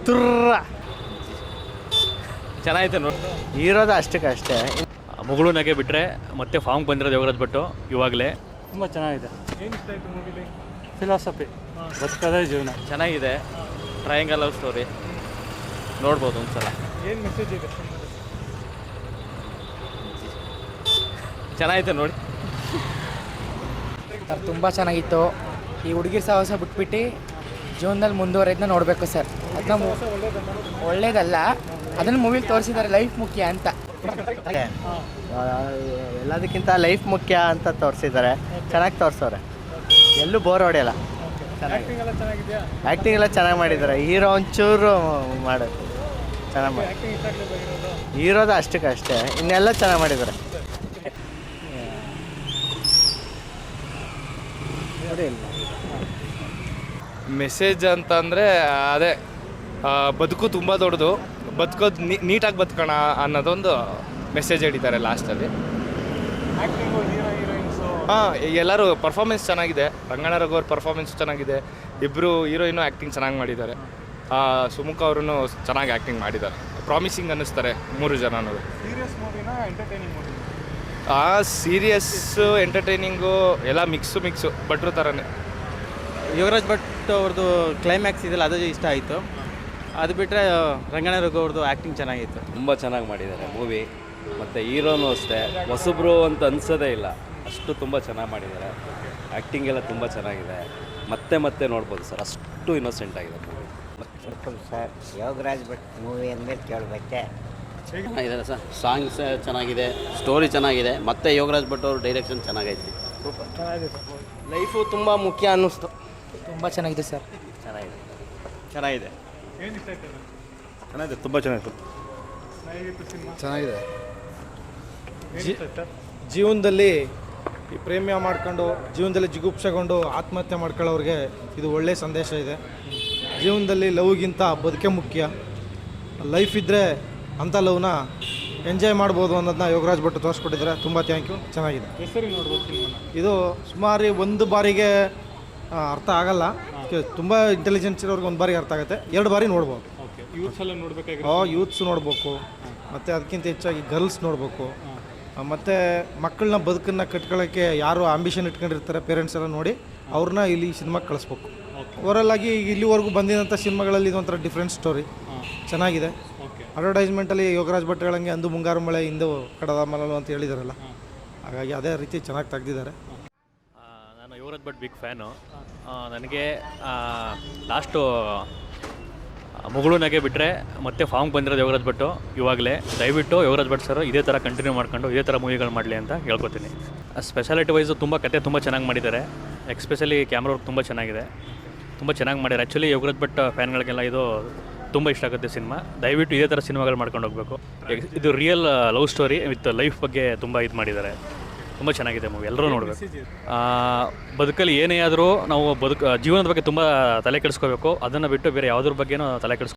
ತುರ್ರ ಚೆನ್ನಾಗೈತೆ ನೋಡಿ. ಇರೋದು ಅಷ್ಟೇ. ಮುಗುಳು ನಗೆ ಬಿಟ್ಟರೆ ಮತ್ತೆ ಫಾರ್ಮ್ ಬಂದಿರೋದು ಯೋಗರಾಜ್ ಭಟ್ಟು ಇವಾಗಲೇ. ತುಂಬ ಚೆನ್ನಾಗಿದೆ. ಫಿಲಾಸಫಿ, ಬದುಕೋದೇ ಜೀವನ. ಚೆನ್ನಾಗಿದೆ. ಟ್ರಯಾಂಗಲ್ ಲವ್ ಸ್ಟೋರಿ ನೋಡ್ಬೋದು ಒಂದ್ಸಲ. ಏನು ಮೆಸೇಜ್ ಇದೆ? ಚೆನ್ನಾಗೈತೆ ನೋಡಿ. ಸರ್ ತುಂಬ ಚೆನ್ನಾಗಿತ್ತು. ಈ ಹುಡುಗಿರ ಸಾಹಸ ಬಿಟ್ಬಿಟ್ಟು ಜೀವನದಲ್ಲಿ ಮುಂದುವರೆದನ್ನ ನೋಡಬೇಕು ಸರ್. ಅದನ್ನ ಒಳ್ಳೇದಲ್ಲ, ಅದನ್ನು ಮೂವಿಲಿ ತೋರಿಸಿದ್ದಾರೆ, ಲೈಫ್ ಮುಖ್ಯ ಅಂತ. ಎಲ್ಲದಕ್ಕಿಂತ ಲೈಫ್ ಮುಖ್ಯ ಅಂತ ತೋರಿಸಿದ್ದಾರೆ. ಚೆನ್ನಾಗಿ ತೋರಿಸೋರೆ, ಎಲ್ಲೂ ಬೋರ್ ಹೊಡೆಯಲ್ಲ. ಆ್ಯಕ್ಟಿಂಗ್ ಎಲ್ಲ ಚೆನ್ನಾಗಿ ಮಾಡಿದ್ದಾರೆ. ಹೀರೋ ಒಂಚೂರು ಮಾಡೋದು ಚೆನ್ನಾಗಿ ಮಾಡಿ, ಹೀರೋದು ಅಷ್ಟೇ. ಇನ್ನೆಲ್ಲ ಚೆನ್ನಾಗಿ ಮಾಡಿದ್ದಾರೆ. ಮೆಸೇಜ್ ಅಂತಂದರೆ ಅದೇ ಬದುಕು ತುಂಬ ದೊಡ್ಡದು, ಬದುಕೋದು ನೀಟಾಗಿ ಬದುಕೋಣ ಅನ್ನೋದೊಂದು ಮೆಸೇಜ್ ಹೇಳಿದ್ದಾರೆ ಲಾಸ್ಟಲ್ಲಿ. ಹಾಂ, ಎಲ್ಲರೂ ಪರ್ಫಾರ್ಮೆನ್ಸ್ ಚೆನ್ನಾಗಿದೆ. ರಂಗಣ್ಣ ರಘುವರ್ ಪರ್ಫಾರ್ಮೆನ್ಸ್ ಚೆನ್ನಾಗಿದೆ. ಇಬ್ಬರು ಹೀರೋಯಿನು ಆ್ಯಕ್ಟಿಂಗ್ ಚೆನ್ನಾಗಿ ಮಾಡಿದ್ದಾರೆ. ಸುಮುಖ ಅವರು ಚೆನ್ನಾಗಿ ಆ್ಯಕ್ಟಿಂಗ್ ಮಾಡಿದ್ದಾರೆ. ಪ್ರಾಮಿಸಿಂಗ್ ಅನ್ನಿಸ್ತಾರೆ ಮೂರು ಜನನೂ. ಸೀರಿಯಸ್ಸು ಎಂಟರ್ಟೈನಿಂಗು ಎಲ್ಲ ಮಿಕ್ಸು ಭಟ್ರು ಥರನೇ. ಯೋಗರಾಜ್ ಭಟ್ ಅವ್ರದ್ದು ಕ್ಲೈಮ್ಯಾಕ್ಸ್ ಇದೆಯಲ್ಲ, ಅದು ಇಷ್ಟ ಆಯಿತು. ಅದು ಬಿಟ್ಟರೆ ರಂಗಣ್ಣ ರಘು ಅವ್ರದ್ದು ಆ್ಯಕ್ಟಿಂಗ್ ಚೆನ್ನಾಗಿತ್ತು. ತುಂಬ ಚೆನ್ನಾಗಿ ಮಾಡಿದ್ದಾರೆ ಮೂವಿ. ಮತ್ತು ಹೀರೋನು ಅಷ್ಟೇ, ಹೊಸಬ್ರು ಅಂತ ಅನಿಸೋದೇ ಇಲ್ಲ, ಅಷ್ಟು ತುಂಬ ಚೆನ್ನಾಗಿ ಮಾಡಿದ್ದಾರೆ. ಆ್ಯಕ್ಟಿಂಗ್ ಎಲ್ಲ ತುಂಬ ಚೆನ್ನಾಗಿದೆ. ಮತ್ತೆ ನೋಡ್ಬೋದು ಸರ್, ಅಷ್ಟು ಇನ್ನೋಸೆಂಟ್ ಆಗಿದೆ movie. Sir, Yogaraj Bhat movie ಅಂದಮೇಲೆ ಕೇಳಬೇಕೆ. ಚೆನ್ನಾಗಿದೆ ಸರ್, ಸಾಂಗ್ಸ್ ಚೆನ್ನಾಗಿದೆ, ಸ್ಟೋರಿ ಚೆನ್ನಾಗಿದೆ, ಮತ್ತು ಯೋಗರಾಜ್ ಭಟ್ ಅವ್ರ ಡೈರೆಕ್ಷನ್ ಚೆನ್ನಾಗೈತಿ. ಸೂಪರ್. ಲೈಫು ತುಂಬ ಮುಖ್ಯ ಅನ್ನಿಸ್ತು. ತುಂಬ ಚೆನ್ನಾಗಿದೆ ಸರ್. ಚೆನ್ನಾಗಿದೆ. ತುಂಬ ಚೆನ್ನಾಗಿತ್ತು. ಚೆನ್ನಾಗಿದೆ. ಜೀವನದಲ್ಲಿ ಈ ಪ್ರೇಮ್ಯ ಮಾಡ್ಕೊಂಡು ಜೀವನದಲ್ಲಿ ಜಿಗುಪ್ಸೆಗೊಂಡು ಆತ್ಮಹತ್ಯೆ ಮಾಡ್ಕೊಳ್ಳೋರಿಗೆ ಇದು ಒಳ್ಳೆಯ ಸಂದೇಶ ಇದೆ. ಜೀವನದಲ್ಲಿ ಲವ್ಗಿಂತ ಬದುಕೆ ಮುಖ್ಯ. ಲೈಫ್ ಇದ್ದರೆ ಅಂಥ ಲವ್ನ ಎಂಜಾಯ್ ಮಾಡ್ಬೋದು ಅನ್ನೋದನ್ನ ಯೋಗರಾಜ್ ಭಟ್ ತೋರಿಸ್ಕೊಟ್ಟಿದ್ದಾರೆ. ತುಂಬ ಥ್ಯಾಂಕ್ ಯು. ಚೆನ್ನಾಗಿದೆ. ಇದು ಸುಮಾರು ಒಂದು ಬಾರಿಗೆ ಅರ್ಥ ಆಗಲ್ಲ. ತುಂಬ ಇಂಟೆಲಿಜೆನ್ಸ್ ಇರೋರಿಗೆ ಒಂದು ಬಾರಿಗೆ ಅರ್ಥ ಆಗುತ್ತೆ, 2 ಬಾರಿ ನೋಡ್ಬೋದು. ಯೂತ್ಸ್ ನೋಡ್ಬೇಕು, ಮತ್ತು ಅದಕ್ಕಿಂತ ಹೆಚ್ಚಾಗಿ ಗರ್ಲ್ಸ್ ನೋಡ್ಬೇಕು. ಮತ್ತು ಮಕ್ಕಳನ್ನ ಬದುಕನ್ನು ಕಟ್ಕೊಳ್ಳೋಕ್ಕೆ ಯಾರು ಆಂಬಿಷನ್ ಇಟ್ಕೊಂಡಿರ್ತಾರೆ ಪೇರೆಂಟ್ಸ್ ಎಲ್ಲ ನೋಡಿ ಅವ್ರನ್ನ ಇಲ್ಲಿ ಸಿನಿಮಾಗೆ ಕಳಿಸ್ಬೇಕು. ಓವರಲ್ ಆಗಿ ಇಲ್ಲಿವರೆಗೂ ಬಂದಿರೋಂಥ ಸಿನಿಮಾಗಳಲ್ಲಿ ಇದೊಂಥರ ಡಿಫ್ರೆಂಟ್ ಸ್ಟೋರಿ ಚೆನ್ನಾಗಿದೆ. ಅಡ್ವರ್ಟೈಸ್ಮೆಂಟಲ್ಲಿ ಯೋಗರಾಜ್ ಭಟ್ ಹೇಳಂಗೆ ಅಂದು ಮುಂಗಾರು ಮಳೆ ಇಂದು ಕಡದ ಮಲಲು ಅಂತ ಹೇಳಿದಾರಲ್ಲ, ಹಾಗಾಗಿ ಅದೇ ರೀತಿ ಚೆನ್ನಾಗಿ ತೆಗ್ದಿದ್ದಾರೆ. ನಾನು ಯೋಗರಾಜ್ ಭಟ್ ಬಿಗ್ ಫ್ಯಾನು. ನನಗೆ ಲಾಸ್ಟು ಮುಗುಳು ನಗೆ ಬಿಟ್ಟರೆ ಮತ್ತೆ ಫಾರ್ಮ್ ಬಂದಿರೋದು ಯೋಗರಾಜ್ ಭಟ್ಟು ಇವಾಗಲೇ. ದಯವಿಟ್ಟು ಯೋಗರಾಜ್ ಭಟ್ ಸರ್ ಇದೇ ಥರ ಕಂಟಿನ್ಯೂ ಮಾಡ್ಕೊಂಡು ಇದೇ ಥರ ಮೂವಿಗಳು ಮಾಡಲಿ ಅಂತ ಹೇಳ್ಕೊತೀನಿ. ಸ್ಪೆಷಾಲಿಟಿ ವೈಸು ತುಂಬ ಕತೆ ತುಂಬ ಚೆನ್ನಾಗಿ ಮಾಡಿದ್ದಾರೆ. ಎಕ್ಸ್ಪೆಷಲಿ ಕ್ಯಾಮ್ರಾ ವರ್ಕ್ ತುಂಬ ಚೆನ್ನಾಗಿದೆ, ತುಂಬ ಚೆನ್ನಾಗಿ ಮಾಡಿದ್ದಾರೆ. ಆ್ಯಕ್ಚುಲಿ ಯೋಗರಾಜ್ ಭಟ್ ಫ್ಯಾನ್ಗಳಿಗೆಲ್ಲ ಇದು ತುಂಬ ಇಷ್ಟ ಆಗುತ್ತೆ ಸಿನಿಮಾ. ದಯವಿಟ್ಟು ಇದೇ ಥರ ಸಿನಿಮಾಗಳು ಮಾಡ್ಕೊಂಡು ಹೋಗಬೇಕು. ಇದು real love story with life ಬಗ್ಗೆ ತುಂಬ ಇದು ಮಾಡಿದ್ದಾರೆ. ತುಂಬ ಚೆನ್ನಾಗಿದೆ ಮೂವಿ, ಎಲ್ಲರೂ ನೋಡಬೇಕು. ಬದುಕಲ್ಲಿ ಏನೇ ಆದರೂ ನಾವು ಜೀವನದ ಬಗ್ಗೆ ತುಂಬ ತಲೆ ಕೆಡಿಸ್ಕೋಬೇಕು. ಅದನ್ನು ಬಿಟ್ಟು ಬೇರೆ ಯಾವುದ್ರ ಬಗ್ಗೆನೂ ತಲೆ ಕೆಡಿಸ್ಕೊ